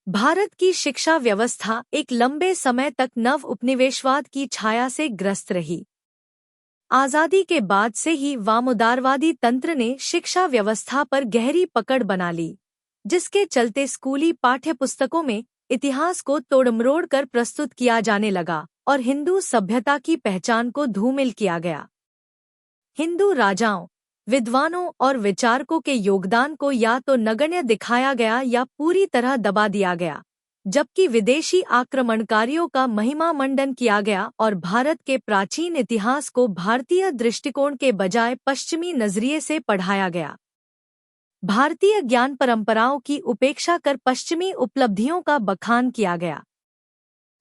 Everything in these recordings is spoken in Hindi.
भारत की शिक्षा व्यवस्था एक लंबे समय तक नव उपनिवेशवाद की छाया से ग्रस्त रही। आज़ादी के बाद से ही वामोदारवादी तंत्र ने शिक्षा व्यवस्था पर गहरी पकड़ बना ली, जिसके चलते स्कूली पाठ्यपुस्तकों में इतिहास को तोड़मरोड़ कर प्रस्तुत किया जाने लगा और हिंदू सभ्यता की पहचान को धूमिल किया गया। हिंदू राजाओं, विद्वानों और विचारकों के योगदान को या तो नगण्य दिखाया गया या पूरी तरह दबा दिया गया, जबकि विदेशी आक्रमणकारियों का महिमा मंडन किया गया और भारत के प्राचीन इतिहास को भारतीय दृष्टिकोण के बजाय पश्चिमी नजरिए से पढ़ाया गया। भारतीय ज्ञान परंपराओं की उपेक्षा कर पश्चिमी उपलब्धियों का बखान किया गया।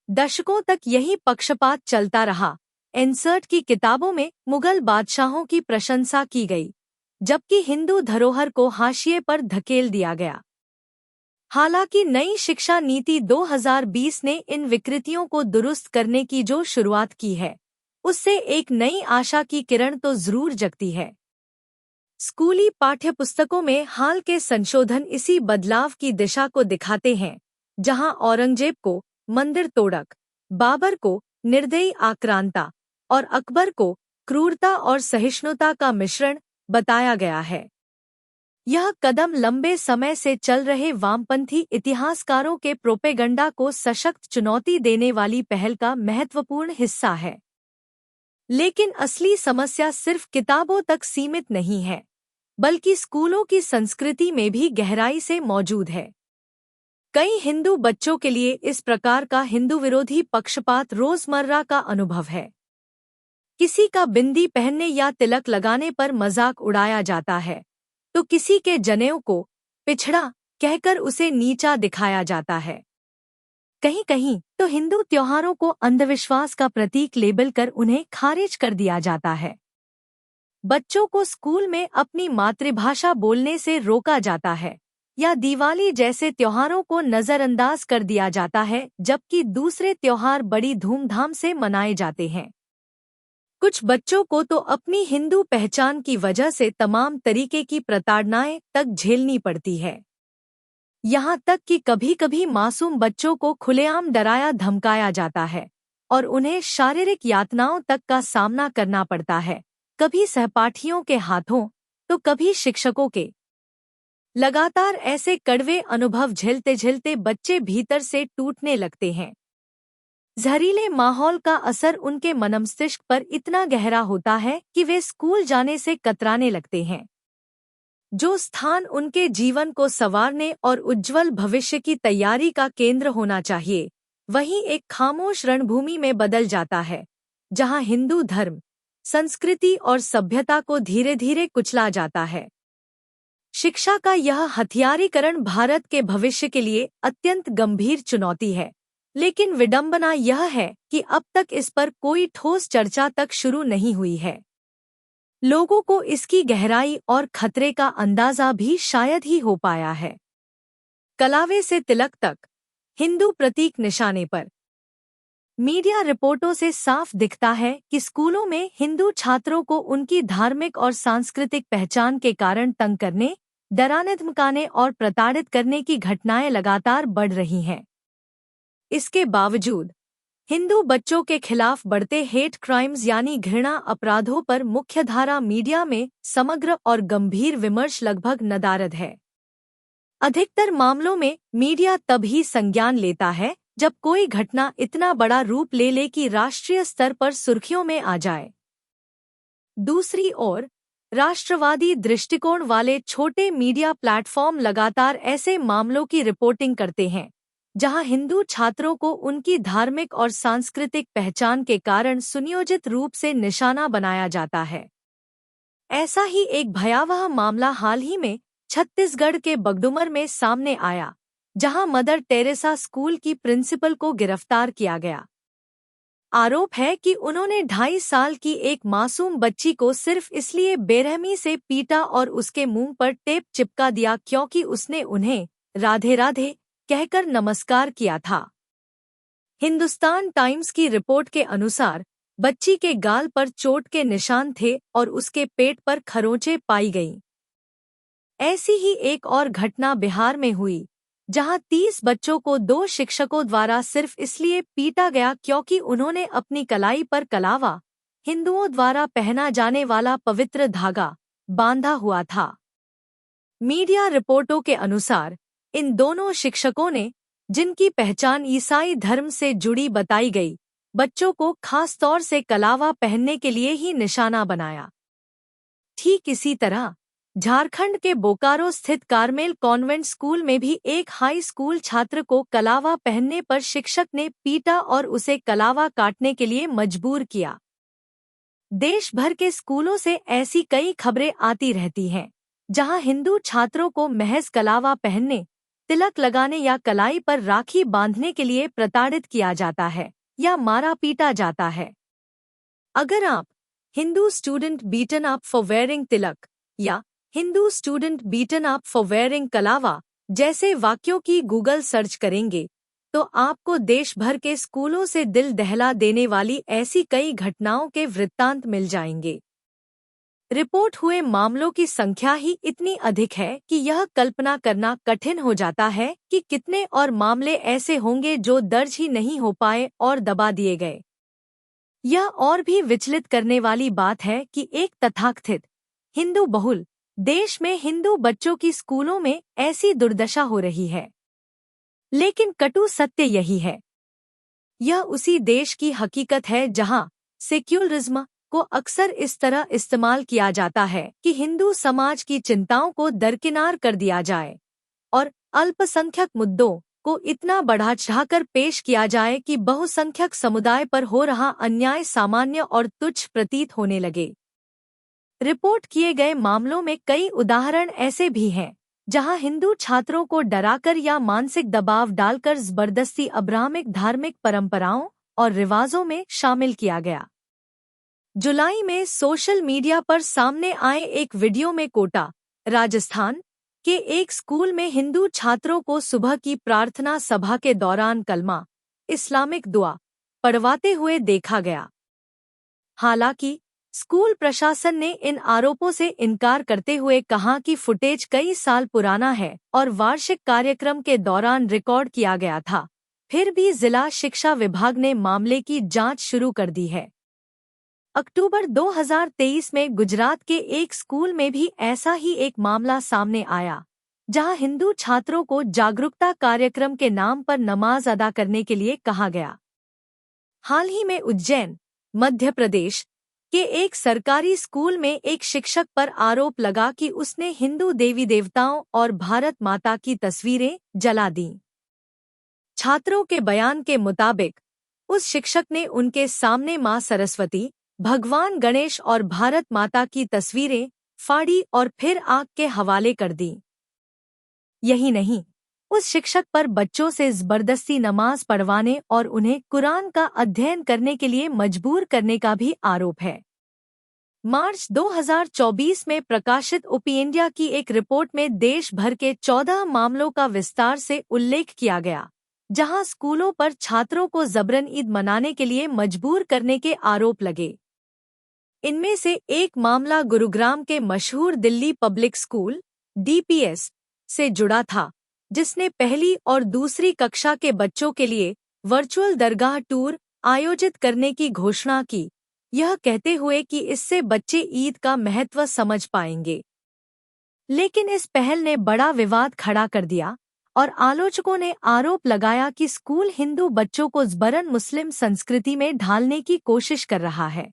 दशकों तक यही पक्षपात चलता रहा। इंसर्ट की किताबों में मुगल बादशाहों की प्रशंसा की गई, जबकि हिंदू धरोहर को हाशिए पर धकेल दिया गया। हालांकि नई शिक्षा नीति 2020 ने इन विकृतियों को दुरुस्त करने की जो शुरुआत की है, उससे एक नई आशा की किरण तो जरूर जगती है। स्कूली पाठ्यपुस्तकों में हाल के संशोधन इसी बदलाव की दिशा को दिखाते हैं, जहां औरंगजेब को मंदिर तोड़क, बाबर को निर्दयी आक्रांता और अकबर को क्रूरता और सहिष्णुता का मिश्रण बताया गया है। यह कदम लंबे समय से चल रहे वामपंथी इतिहासकारों के प्रोपेगंडा को सशक्त चुनौती देने वाली पहल का महत्वपूर्ण हिस्सा है। लेकिन असली समस्या सिर्फ किताबों तक सीमित नहीं है, बल्कि स्कूलों की संस्कृति में भी गहराई से मौजूद है। कई हिंदू बच्चों के लिए इस प्रकार का हिंदू विरोधी पक्षपात रोजमर्रा का अनुभव है। किसी का बिंदी पहनने या तिलक लगाने पर मजाक उड़ाया जाता है, तो किसी के जनेऊ को पिछड़ा कहकर उसे नीचा दिखाया जाता है। कहीं कहीं तो हिंदू त्योहारों को अंधविश्वास का प्रतीक लेबल कर उन्हें खारिज कर दिया जाता है। बच्चों को स्कूल में अपनी मातृभाषा बोलने से रोका जाता है या दिवाली जैसे त्योहारों को नजरअंदाज कर दिया जाता है, जबकि दूसरे त्योहार बड़ी धूमधाम से मनाए जाते हैं। कुछ बच्चों को तो अपनी हिंदू पहचान की वजह से तमाम तरीके की प्रताड़नाएं तक झेलनी पड़ती है। यहाँ तक कि कभी-कभी मासूम बच्चों को खुलेआम डराया धमकाया जाता है और उन्हें शारीरिक यातनाओं तक का सामना करना पड़ता है, कभी सहपाठियों के हाथों तो कभी शिक्षकों के। लगातार ऐसे कड़वे अनुभव झेलते झेलते बच्चे भीतर से टूटने लगते हैं। जहरीले माहौल का असर उनके मनमस्तिष्क पर इतना गहरा होता है कि वे स्कूल जाने से कतराने लगते हैं। जो स्थान उनके जीवन को संवारने और उज्जवल भविष्य की तैयारी का केंद्र होना चाहिए, वहीं एक खामोश रणभूमि में बदल जाता है, जहां हिंदू धर्म, संस्कृति और सभ्यता को धीरे धीरे कुचला जाता है। शिक्षा का यह हथियारीकरण भारत के भविष्य के लिए अत्यंत गंभीर चुनौती है, लेकिन विडंबना यह है कि अब तक इस पर कोई ठोस चर्चा तक शुरू नहीं हुई है। लोगों को इसकी गहराई और खतरे का अंदाजा भी शायद ही हो पाया है। कलावे से तिलक तक, हिंदू प्रतीक निशाने पर। मीडिया रिपोर्टों से साफ दिखता है कि स्कूलों में हिंदू छात्रों को उनकी धार्मिक और सांस्कृतिक पहचान के कारण तंग करने, डराने, धमकाने और प्रताड़ित करने की घटनाएं लगातार बढ़ रही हैं। इसके बावजूद हिंदू बच्चों के खिलाफ बढ़ते हेट क्राइम्स यानी घृणा अपराधों पर मुख्यधारा मीडिया में समग्र और गंभीर विमर्श लगभग नदारद है। अधिकतर मामलों में मीडिया तब ही संज्ञान लेता है जब कोई घटना इतना बड़ा रूप ले ले कि राष्ट्रीय स्तर पर सुर्खियों में आ जाए। दूसरी ओर राष्ट्रवादी दृष्टिकोण वाले छोटे मीडिया प्लेटफॉर्म लगातार ऐसे मामलों की रिपोर्टिंग करते हैं जहां हिंदू छात्रों को उनकी धार्मिक और सांस्कृतिक पहचान के कारण सुनियोजित रूप से निशाना बनाया जाता है। ऐसा ही एक भयावह मामला हाल ही में छत्तीसगढ़ के बगडुमर में सामने आया, जहां मदर टेरेसा स्कूल की प्रिंसिपल को गिरफ्तार किया गया। आरोप है कि उन्होंने 2.5 साल की एक मासूम बच्ची को सिर्फ इसलिए बेरहमी से पीटा और उसके मुंह पर टेप चिपका दिया क्योंकि उसने उन्हें राधे राधे कहकर नमस्कार किया था। हिंदुस्तान टाइम्स की रिपोर्ट के अनुसार बच्ची के गाल पर चोट के निशान थे और उसके पेट पर खरोंचें पाई गईं। ऐसी ही एक और घटना बिहार में हुई, जहां 30 बच्चों को 2 शिक्षकों द्वारा सिर्फ इसलिए पीटा गया क्योंकि उन्होंने अपनी कलाई पर कलावा, हिंदुओं द्वारा पहना जाने वाला पवित्र धागा, बांधा हुआ था। मीडिया रिपोर्टों के अनुसार इन दोनों शिक्षकों ने, जिनकी पहचान ईसाई धर्म से जुड़ी बताई गई, बच्चों को खास तौर से कलावा पहनने के लिए ही निशाना बनाया। ठीक इसी तरह झारखंड के बोकारो स्थित कार्मेल कॉन्वेंट स्कूल में भी एक हाई स्कूल छात्र को कलावा पहनने पर शिक्षक ने पीटा और उसे कलावा काटने के लिए मजबूर किया। देश भर के स्कूलों से ऐसी कई खबरें आती रहती हैं, जहां हिंदू छात्रों को महज कलावा पहनने, तिलक लगाने या कलाई पर राखी बांधने के लिए प्रताड़ित किया जाता है या मारा पीटा जाता है। अगर आप Hindu student beaten up for wearing tilak या Hindu student beaten up for wearing kalava जैसे वाक्यों की गूगल सर्च करेंगे तो आपको देश भर के स्कूलों से दिल दहला देने वाली ऐसी कई घटनाओं के वृत्तांत मिल जाएंगे। रिपोर्ट हुए मामलों की संख्या ही इतनी अधिक है कि यह कल्पना करना कठिन हो जाता है कि कितने और मामले ऐसे होंगे जो दर्ज ही नहीं हो पाए और दबा दिए गए। यह और भी विचलित करने वाली बात है कि एक तथाकथित हिंदू बहुल देश में हिंदू बच्चों की स्कूलों में ऐसी दुर्दशा हो रही है। लेकिन कटु सत्य यही है। यह उसी देश की हकीकत है जहां सेक्युलरिज्म को अक्सर इस तरह इस्तेमाल किया जाता है कि हिंदू समाज की चिंताओं को दरकिनार कर दिया जाए और अल्पसंख्यक मुद्दों को इतना बढ़ा चढ़ाकर पेश किया जाए कि बहुसंख्यक समुदाय पर हो रहा अन्याय सामान्य और तुच्छ प्रतीत होने लगे। रिपोर्ट किए गए मामलों में कई उदाहरण ऐसे भी हैं जहां हिंदू छात्रों को डराकर या मानसिक दबाव डालकर जबरदस्ती अब्राहमिक धार्मिक परंपराओं और रिवाजों में शामिल किया गया। जुलाई में सोशल मीडिया पर सामने आए एक वीडियो में कोटा, राजस्थान के एक स्कूल में हिंदू छात्रों को सुबह की प्रार्थना सभा के दौरान कलमा, इस्लामिक दुआ पढ़वाते हुए देखा गया। हालांकि स्कूल प्रशासन ने इन आरोपों से इनकार करते हुए कहा कि फुटेज कई साल पुराना है और वार्षिक कार्यक्रम के दौरान रिकॉर्ड किया गया था। फिर भी जिला शिक्षा विभाग ने मामले की जांच शुरू कर दी है। अक्टूबर 2023 में गुजरात के एक स्कूल में भी ऐसा ही एक मामला सामने आया, जहां हिंदू छात्रों को जागरूकता कार्यक्रम के नाम पर नमाज अदा करने के लिए कहा गया। हाल ही में उज्जैन, मध्य प्रदेश के एक सरकारी स्कूल में एक शिक्षक पर आरोप लगा कि उसने हिंदू देवी देवताओं और भारत माता की तस्वीरें जला दीं। छात्रों के बयान के मुताबिक उस शिक्षक ने उनके सामने मां सरस्वती, भगवान गणेश और भारत माता की तस्वीरें फाड़ी और फिर आग के हवाले कर दी। यही नहीं, उस शिक्षक पर बच्चों से जबरदस्ती नमाज पढ़वाने और उन्हें कुरान का अध्ययन करने के लिए मजबूर करने का भी आरोप है। मार्च 2024 में प्रकाशित ओपी इंडिया की एक रिपोर्ट में देश भर के 14 मामलों का विस्तार से उल्लेख किया गया, जहां स्कूलों पर छात्रों को जबरन ईद मनाने के लिए मजबूर करने के आरोप लगे। इनमें से एक मामला गुरुग्राम के मशहूर दिल्ली पब्लिक स्कूल (DPS) से जुड़ा था, जिसने पहली और दूसरी कक्षा के बच्चों के लिए वर्चुअल दरगाह टूर आयोजित करने की घोषणा की, यह कहते हुए कि इससे बच्चे ईद का महत्व समझ पाएंगे। लेकिन इस पहल ने बड़ा विवाद खड़ा कर दिया और आलोचकों ने आरोप लगाया कि स्कूल हिंदू बच्चों को जबरन मुस्लिम संस्कृति में ढालने की कोशिश कर रहा है।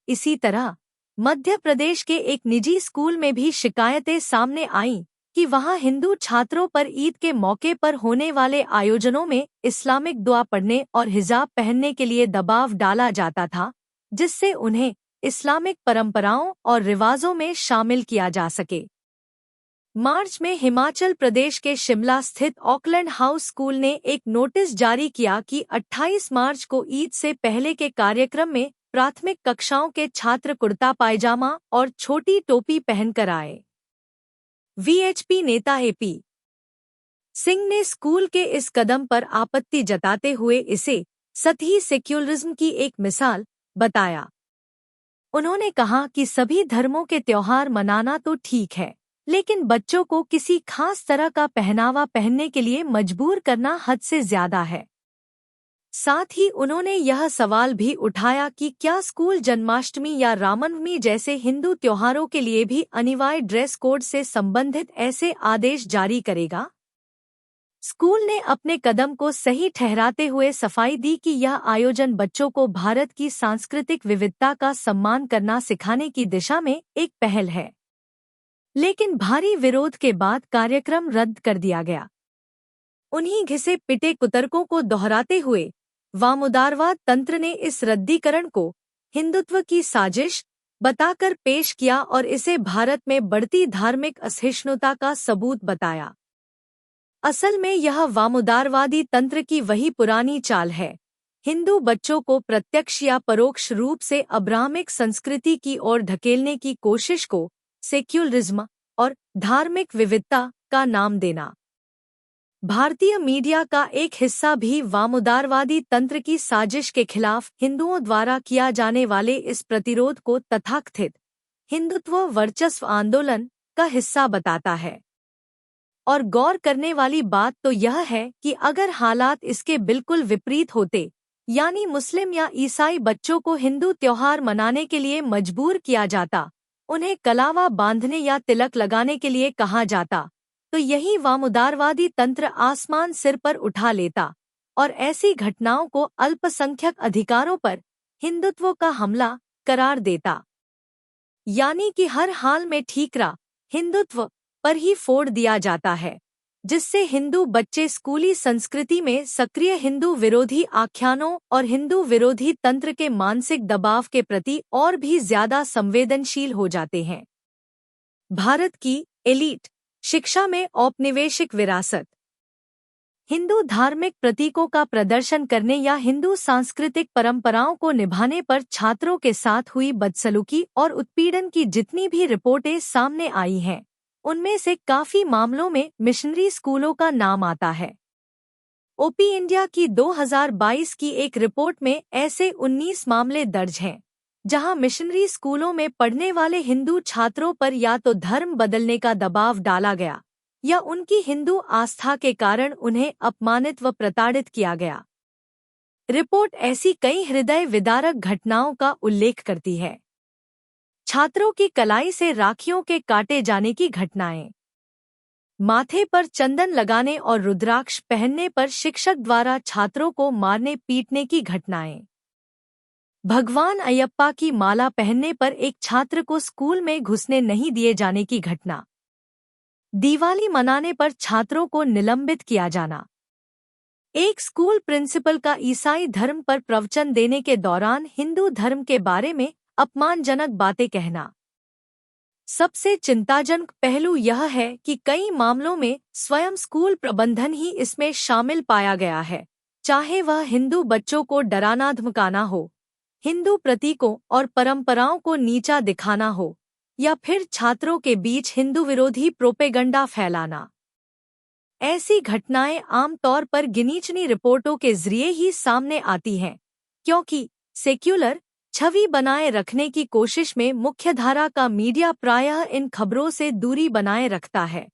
इसी तरह मध्य प्रदेश के एक निजी स्कूल में भी शिकायतें सामने आईं कि वहां हिंदू छात्रों पर ईद के मौके पर होने वाले आयोजनों में इस्लामिक दुआ पढ़ने और हिजाब पहनने के लिए दबाव डाला जाता था, जिससे उन्हें इस्लामिक परंपराओं और रिवाजों में शामिल किया जा सके। मार्च में हिमाचल प्रदेश के शिमला स्थित ऑकलैंड हाउस स्कूल ने एक नोटिस जारी किया कि 28 मार्च को ईद से पहले के कार्यक्रम में प्राथमिक कक्षाओं के छात्र कुर्ता पायजामा और छोटी टोपी पहनकर आए। वीएचपी नेता एपी सिंह ने स्कूल के इस कदम पर आपत्ति जताते हुए इसे सतही सेक्युलरिज्म की एक मिसाल बताया। उन्होंने कहा कि सभी धर्मों के त्योहार मनाना तो ठीक है, लेकिन बच्चों को किसी खास तरह का पहनावा पहनने के लिए मजबूर करना हद से ज्यादा है। साथ ही उन्होंने यह सवाल भी उठाया कि क्या स्कूल जन्माष्टमी या रामनवमी जैसे हिंदू त्योहारों के लिए भी अनिवार्य ड्रेस कोड से संबंधित ऐसे आदेश जारी करेगा। स्कूल ने अपने कदम को सही ठहराते हुए सफाई दी कि यह आयोजन बच्चों को भारत की सांस्कृतिक विविधता का सम्मान करना सिखाने की दिशा में एक पहल है। लेकिन भारी विरोध के बाद कार्यक्रम रद्द कर दिया गया। उन्हीं घिसे पिटे कुतर्कों को दोहराते हुए वामोदारवाद तंत्र ने इस रद्दीकरण को हिंदुत्व की साजिश बताकर पेश किया और इसे भारत में बढ़ती धार्मिक असहिष्णुता का सबूत बताया। असल में यह वामोदारवादी तंत्र की वही पुरानी चाल है, हिंदू बच्चों को प्रत्यक्ष या परोक्ष रूप से अब्राहमिक संस्कृति की ओर धकेलने की कोशिश को सेक्युलरिज्म और धार्मिक विविधता का नाम देना। भारतीय मीडिया का एक हिस्सा भी वामोदारवादी तंत्र की साजिश के खिलाफ हिंदुओं द्वारा किया जाने वाले इस प्रतिरोध को तथाकथित हिंदुत्व वर्चस्व आंदोलन का हिस्सा बताता है। और गौर करने वाली बात तो यह है कि अगर हालात इसके बिल्कुल विपरीत होते, यानी मुस्लिम या ईसाई बच्चों को हिंदू त्योहार मनाने के लिए मजबूर किया जाता, उन्हें कलावा बांधने या तिलक लगाने के लिए कहा जाता, तो यही वामोदारवादी तंत्र आसमान सिर पर उठा लेता और ऐसी घटनाओं को अल्पसंख्यक अधिकारों पर हिंदुत्व का हमला करार देता। यानी कि हर हाल में ठीकरा हिंदुत्व पर ही फोड़ दिया जाता है, जिससे हिंदू बच्चे स्कूली संस्कृति में सक्रिय हिंदू विरोधी आख्यानों और हिंदू विरोधी तंत्र के मानसिक दबाव के प्रति और भी ज्यादा संवेदनशील हो जाते हैं। भारत की एलीट शिक्षा में औपनिवेशिक विरासत। हिंदू धार्मिक प्रतीकों का प्रदर्शन करने या हिंदू सांस्कृतिक परंपराओं को निभाने पर छात्रों के साथ हुई बदसलूकी और उत्पीड़न की जितनी भी रिपोर्टें सामने आई हैं, उनमें से काफी मामलों में मिशनरी स्कूलों का नाम आता है। ओपी इंडिया की 2022 की एक रिपोर्ट में ऐसे 19 मामले दर्ज हैं, जहां मिशनरी स्कूलों में पढ़ने वाले हिंदू छात्रों पर या तो धर्म बदलने का दबाव डाला गया या उनकी हिंदू आस्था के कारण उन्हें अपमानित व प्रताड़ित किया गया। रिपोर्ट ऐसी कई हृदय विदारक घटनाओं का उल्लेख करती है। छात्रों की कलाई से राखियों के काटे जाने की घटनाएं, माथे पर चंदन लगाने और रुद्राक्ष पहनने पर शिक्षक द्वारा छात्रों को मारने पीटने की घटनाएं, भगवान अयप्पा की माला पहनने पर एक छात्र को स्कूल में घुसने नहीं दिए जाने की घटना, दिवाली मनाने पर छात्रों को निलंबित किया जाना, एक स्कूल प्रिंसिपल का ईसाई धर्म पर प्रवचन देने के दौरान हिंदू धर्म के बारे में अपमानजनक बातें कहना। सबसे चिंताजनक पहलू यह है कि कई मामलों में स्वयं स्कूल प्रबंधन ही इसमें शामिल पाया गया है, चाहे वह हिंदू बच्चों को डराना धमकाना हो, हिंदू प्रतीकों और परंपराओं को नीचा दिखाना हो, या फिर छात्रों के बीच हिंदू विरोधी प्रोपेगंडा फैलाना। ऐसी घटनाएं आमतौर पर गिनीचनी रिपोर्टों के जरिए ही सामने आती हैं, क्योंकि सेक्युलर छवि बनाए रखने की कोशिश में मुख्यधारा का मीडिया प्रायः इन खबरों से दूरी बनाए रखता है।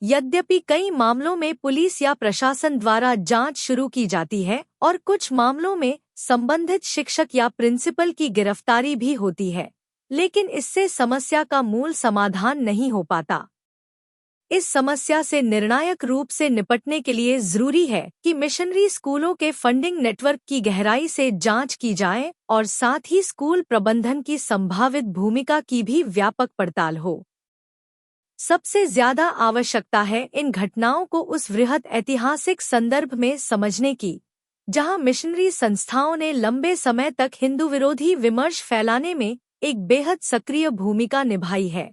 यद्यपि कई मामलों में पुलिस या प्रशासन द्वारा जांच शुरू की जाती है और कुछ मामलों में संबंधित शिक्षक या प्रिंसिपल की गिरफ्तारी भी होती है, लेकिन इससे समस्या का मूल समाधान नहीं हो पाता। इस समस्या से निर्णायक रूप से निपटने के लिए जरूरी है कि मिशनरी स्कूलों के फंडिंग नेटवर्क की गहराई से जांच की जाए और साथ ही स्कूल प्रबंधन की संभावित भूमिका की भी व्यापक पड़ताल हो। सबसे ज्यादा आवश्यकता है इन घटनाओं को उस वृहद ऐतिहासिक संदर्भ में समझने की, जहां मिशनरी संस्थाओं ने लंबे समय तक हिंदू विरोधी विमर्श फैलाने में एक बेहद सक्रिय भूमिका निभाई है।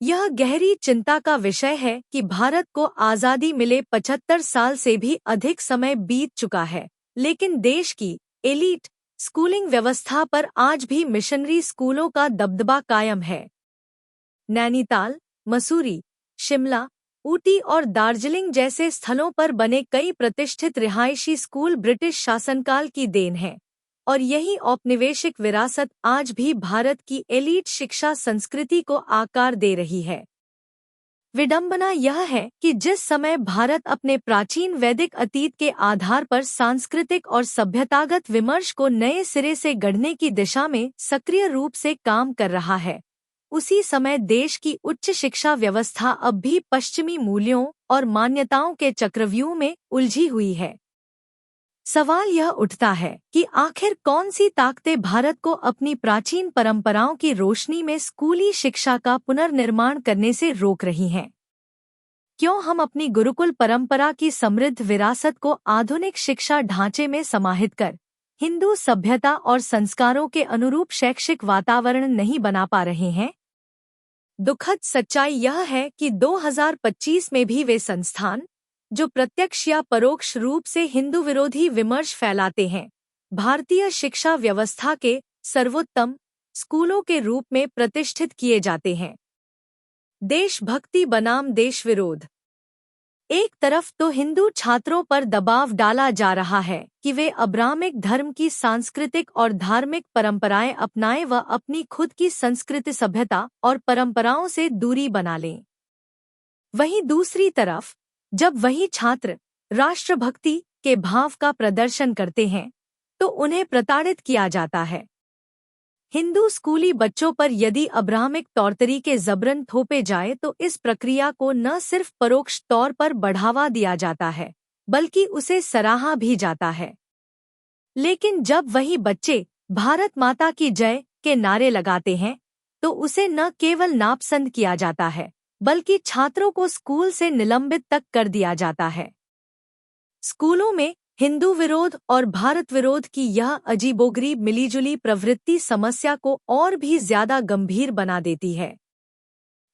यह गहरी चिंता का विषय है कि भारत को आज़ादी मिले 75 साल से भी अधिक समय बीत चुका है, लेकिन देश की एलीट स्कूलिंग व्यवस्था पर आज भी मिशनरी स्कूलों का दबदबा कायम है। नैनीताल, मसूरी, शिमला, ऊटी और दार्जिलिंग जैसे स्थलों पर बने कई प्रतिष्ठित रिहायशी स्कूल ब्रिटिश शासनकाल की देन हैं और यही औपनिवेशिक विरासत आज भी भारत की एलीट शिक्षा संस्कृति को आकार दे रही है। विडंबना यह है कि जिस समय भारत अपने प्राचीन वैदिक अतीत के आधार पर सांस्कृतिक और सभ्यतागत विमर्श को नए सिरे से गढ़ने की दिशा में सक्रिय रूप से काम कर रहा है, उसी समय देश की उच्च शिक्षा व्यवस्था अब भी पश्चिमी मूल्यों और मान्यताओं के चक्रव्यूह में उलझी हुई है। सवाल यह उठता है कि आखिर कौन सी ताकतें भारत को अपनी प्राचीन परंपराओं की रोशनी में स्कूली शिक्षा का पुनर्निर्माण करने से रोक रही हैं? क्यों हम अपनी गुरुकुल परंपरा की समृद्ध विरासत को आधुनिक शिक्षा ढांचे में समाहित कर हिंदू सभ्यता और संस्कारों के अनुरूप शैक्षिक वातावरण नहीं बना पा रहे हैं? दुखद सच्चाई यह है कि 2025 में भी वे संस्थान जो प्रत्यक्ष या परोक्ष रूप से हिंदू विरोधी विमर्श फैलाते हैं, भारतीय शिक्षा व्यवस्था के सर्वोत्तम स्कूलों के रूप में प्रतिष्ठित किए जाते हैं। देशभक्ति बनाम देश विरोध। एक तरफ तो हिंदू छात्रों पर दबाव डाला जा रहा है कि वे अब्राह्मिक धर्म की सांस्कृतिक और धार्मिक परंपराएं अपनाएं व अपनी खुद की संस्कृति सभ्यता और परंपराओं से दूरी बना लें। वहीं दूसरी तरफ जब वही छात्र राष्ट्रभक्ति के भाव का प्रदर्शन करते हैं तो उन्हें प्रताड़ित किया जाता है। हिंदू स्कूली बच्चों पर यदि अब्राह्मिक तौर तरीके जबरन थोपे जाए तो इस प्रक्रिया को न सिर्फ परोक्ष तौर पर बढ़ावा दिया जाता है बल्कि उसे सराहा भी जाता है। लेकिन जब वही बच्चे भारत माता की जय के नारे लगाते हैं तो उसे न केवल नापसंद किया जाता है बल्कि छात्रों को स्कूल से निलंबित तक कर दिया जाता है। स्कूलों में हिंदू विरोध और भारत विरोध की यह अजीबोगरीब मिलीजुली प्रवृत्ति समस्या को और भी ज्यादा गंभीर बना देती है।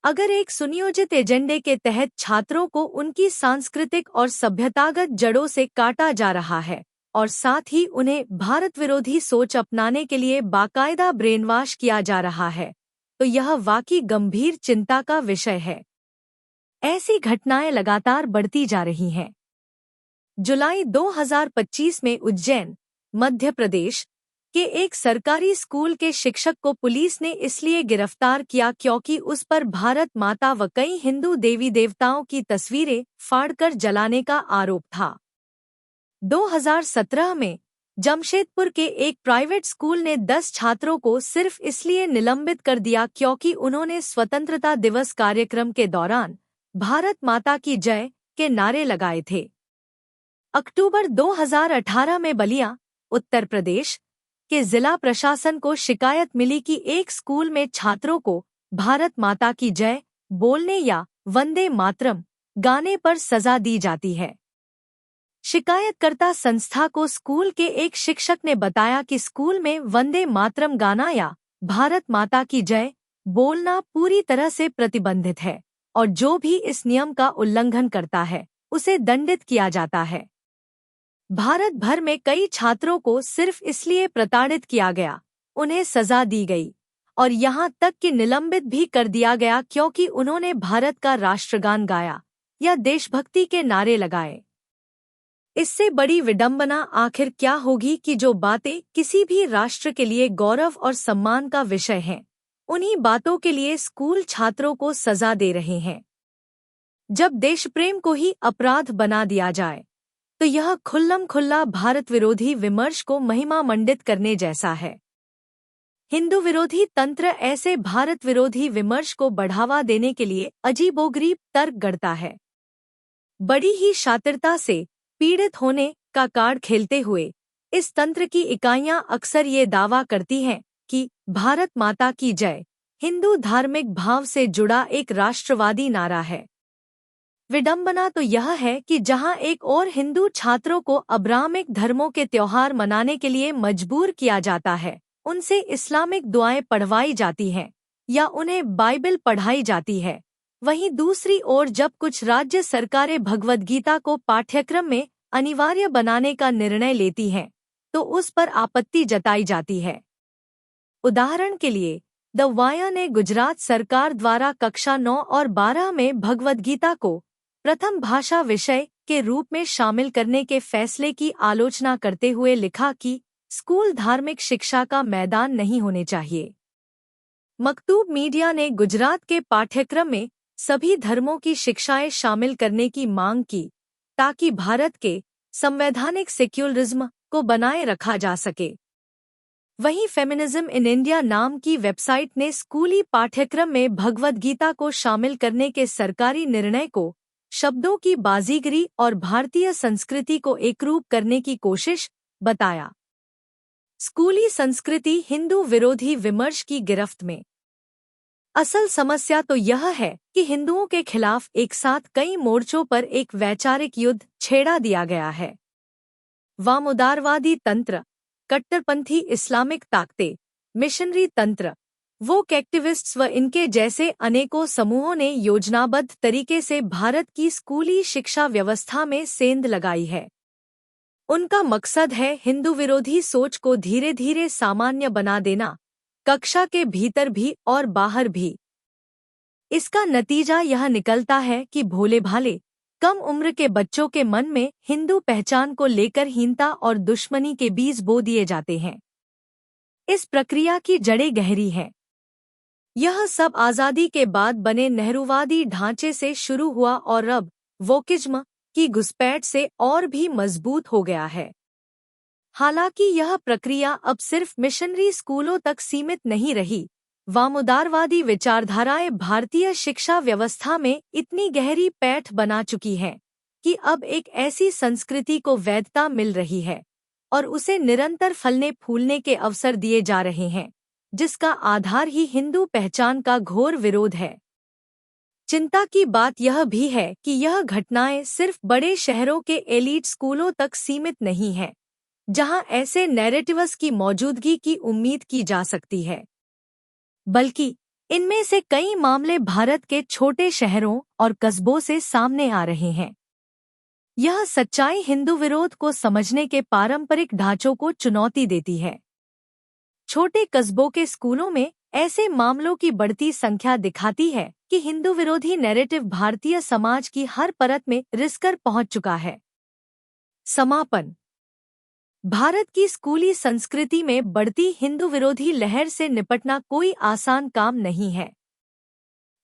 अगर एक सुनियोजित एजेंडे के तहत छात्रों को उनकी सांस्कृतिक और सभ्यतागत जड़ों से काटा जा रहा है और साथ ही उन्हें भारत विरोधी सोच अपनाने के लिए बाकायदा ब्रेनवॉश किया जा रहा है, तो यह वाकई गंभीर चिंता का विषय है। ऐसी घटनाएं लगातार बढ़ती जा रही हैं। जुलाई 2025 में उज्जैन, मध्य प्रदेश के एक सरकारी स्कूल के शिक्षक को पुलिस ने इसलिए गिरफ्तार किया क्योंकि उस पर भारत माता व कई हिंदू देवी देवताओं की तस्वीरें फाड़कर जलाने का आरोप था। 2017 में जमशेदपुर के एक प्राइवेट स्कूल ने 10 छात्रों को सिर्फ इसलिए निलंबित कर दिया क्योंकि उन्होंने स्वतंत्रता दिवस कार्यक्रम के दौरान भारत माता की जय के नारे लगाए थे। अक्टूबर 2018 में बलिया, उत्तर प्रदेश के जिला प्रशासन को शिकायत मिली कि एक स्कूल में छात्रों को भारत माता की जय बोलने या वंदे मातरम गाने पर सजा दी जाती है। शिकायतकर्ता संस्था को स्कूल के एक शिक्षक ने बताया कि स्कूल में वंदे मातरम गाना या भारत माता की जय बोलना पूरी तरह से प्रतिबंधित है और जो भी इस नियम का उल्लंघन करता है उसे दंडित किया जाता है। भारत भर में कई छात्रों को सिर्फ इसलिए प्रताड़ित किया गया, उन्हें सजा दी गई और यहाँ तक कि निलंबित भी कर दिया गया क्योंकि उन्होंने भारत का राष्ट्रगान गाया या देशभक्ति के नारे लगाए। इससे बड़ी विडंबना आखिर क्या होगी कि जो बातें किसी भी राष्ट्र के लिए गौरव और सम्मान का विषय हैं, उन्हीं बातों के लिए स्कूल छात्रों को सजा दे रहे हैं। जब देशप्रेम को ही अपराध बना दिया जाए तो यह खुल्लम खुल्ला भारत विरोधी विमर्श को महिमा मंडित करने जैसा है। हिंदू विरोधी तंत्र ऐसे भारत विरोधी विमर्श को बढ़ावा देने के लिए अजीबोगरीब तर्क गढ़ता है। बड़ी ही शातिरता से पीड़ित होने का कार्ड खेलते हुए इस तंत्र की इकाइयां अक्सर ये दावा करती हैं कि भारत माता की जय हिंदू धार्मिक भाव से जुड़ा एक राष्ट्रवादी नारा है। विडंबना तो यह है कि जहां एक और हिंदू छात्रों को अब्राह्मिक धर्मों के त्योहार मनाने के लिए मजबूर किया जाता है, उनसे इस्लामिक दुआएं पढ़वाई जाती हैं या उन्हें बाइबल पढ़ाई जाती है, वहीं दूसरी ओर जब कुछ राज्य सरकारें भगवद गीता को पाठ्यक्रम में अनिवार्य बनाने का निर्णय लेती हैं तो उस पर आपत्ति जताई जाती है। उदाहरण के लिए द वाया ने गुजरात सरकार द्वारा कक्षा 9 और 12 में भगवद गीता को प्रथम भाषा विषय के रूप में शामिल करने के फैसले की आलोचना करते हुए लिखा कि स्कूल धार्मिक शिक्षा का मैदान नहीं होने चाहिए। मकतूब मीडिया ने गुजरात के पाठ्यक्रम में सभी धर्मों की शिक्षाएं शामिल करने की मांग की, ताकि भारत के संवैधानिक सेक्युलरिज्म को बनाए रखा जा सके। वहीं फेमिनिज्म इन इंडिया नाम की वेबसाइट ने स्कूली पाठ्यक्रम में भगवद गीता को शामिल करने के सरकारी निर्णय को शब्दों की बाजीगरी और भारतीय संस्कृति को एकरूप करने की कोशिश बताया। स्कूली संस्कृति हिंदू विरोधी विमर्श की गिरफ्त में। असल समस्या तो यह है कि हिंदुओं के खिलाफ एक साथ कई मोर्चों पर एक वैचारिक युद्ध छेड़ा दिया गया है। वामउदारवादी तंत्र, कट्टरपंथी इस्लामिक ताकतें, मिशनरी तंत्र, वोक एक्टिविस्ट्स व इनके जैसे अनेकों समूहों ने योजनाबद्ध तरीके से भारत की स्कूली शिक्षा व्यवस्था में सेंध लगाई है। उनका मकसद है हिंदू विरोधी सोच को धीरे धीरे सामान्य बना देना, कक्षा के भीतर भी और बाहर भी। इसका नतीजा यह निकलता है कि भोले भाले कम उम्र के बच्चों के मन में हिंदू पहचान को लेकर हीनता और दुश्मनी के बीज बो दिए जाते हैं। इस प्रक्रिया की जड़ें गहरी हैं। यह सब आज़ादी के बाद बने नेहरूवादी ढांचे से शुरू हुआ और अब वोकिज्म की घुसपैठ से और भी मजबूत हो गया है। हालांकि यह प्रक्रिया अब सिर्फ मिशनरी स्कूलों तक सीमित नहीं रही। वामउदारवादी विचारधाराएं भारतीय शिक्षा व्यवस्था में इतनी गहरी पैठ बना चुकी हैं कि अब एक ऐसी संस्कृति को वैधता मिल रही है और उसे निरंतर फलने फूलने के अवसर दिए जा रहे हैं, जिसका आधार ही हिंदू पहचान का घोर विरोध है। चिंता की बात यह भी है कि यह घटनाएं सिर्फ बड़े शहरों के एलीट स्कूलों तक सीमित नहीं हैं, जहां ऐसे नैरेटिव्स की मौजूदगी की उम्मीद की जा सकती है, बल्कि इनमें से कई मामले भारत के छोटे शहरों और कस्बों से सामने आ रहे हैं। यह सच्चाई हिंदू विरोध को समझने के पारंपरिक ढांचों को चुनौती देती है। छोटे कस्बों के स्कूलों में ऐसे मामलों की बढ़ती संख्या दिखाती है कि हिंदू विरोधी नैरेटिव भारतीय समाज की हर परत में रिसकर पहुंच चुका है। समापन। भारत की स्कूली संस्कृति में बढ़ती हिंदू विरोधी लहर से निपटना कोई आसान काम नहीं है।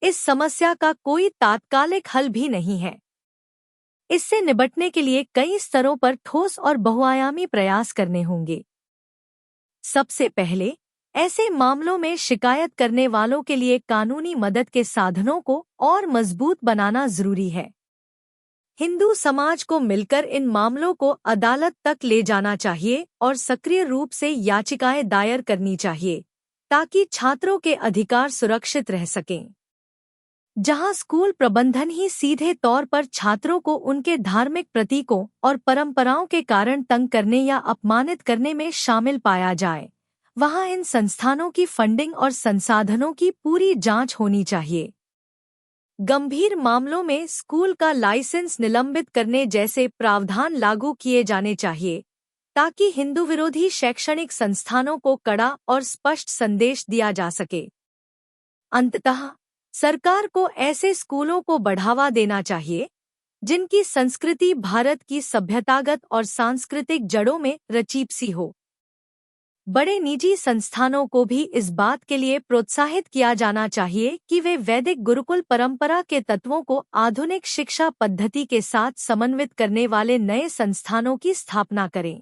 इस समस्या का कोई तात्कालिक हल भी नहीं है। इससे निपटने के लिए कई स्तरों पर ठोस और बहुआयामी प्रयास करने होंगे। सबसे पहले ऐसे मामलों में शिकायत करने वालों के लिए कानूनी मदद के साधनों को और मजबूत बनाना जरूरी है। हिंदू समाज को मिलकर इन मामलों को अदालत तक ले जाना चाहिए और सक्रिय रूप से याचिकाएं दायर करनी चाहिए, ताकि छात्रों के अधिकार सुरक्षित रह सकें। जहां स्कूल प्रबंधन ही सीधे तौर पर छात्रों को उनके धार्मिक प्रतीकों और परंपराओं के कारण तंग करने या अपमानित करने में शामिल पाया जाए, वहां इन संस्थानों की फंडिंग और संसाधनों की पूरी जांच होनी चाहिए। गंभीर मामलों में स्कूल का लाइसेंस निलंबित करने जैसे प्रावधान लागू किए जाने चाहिए, ताकि हिंदू विरोधी शैक्षणिक संस्थानों को कड़ा और स्पष्ट संदेश दिया जा सके। अंततः सरकार को ऐसे स्कूलों को बढ़ावा देना चाहिए जिनकी संस्कृति भारत की सभ्यतागत और सांस्कृतिक जड़ों में रचीपसी हो। बड़े निजी संस्थानों को भी इस बात के लिए प्रोत्साहित किया जाना चाहिए कि वे वैदिक गुरुकुल परंपरा के तत्वों को आधुनिक शिक्षा पद्धति के साथ समन्वित करने वाले नए संस्थानों की स्थापना करें।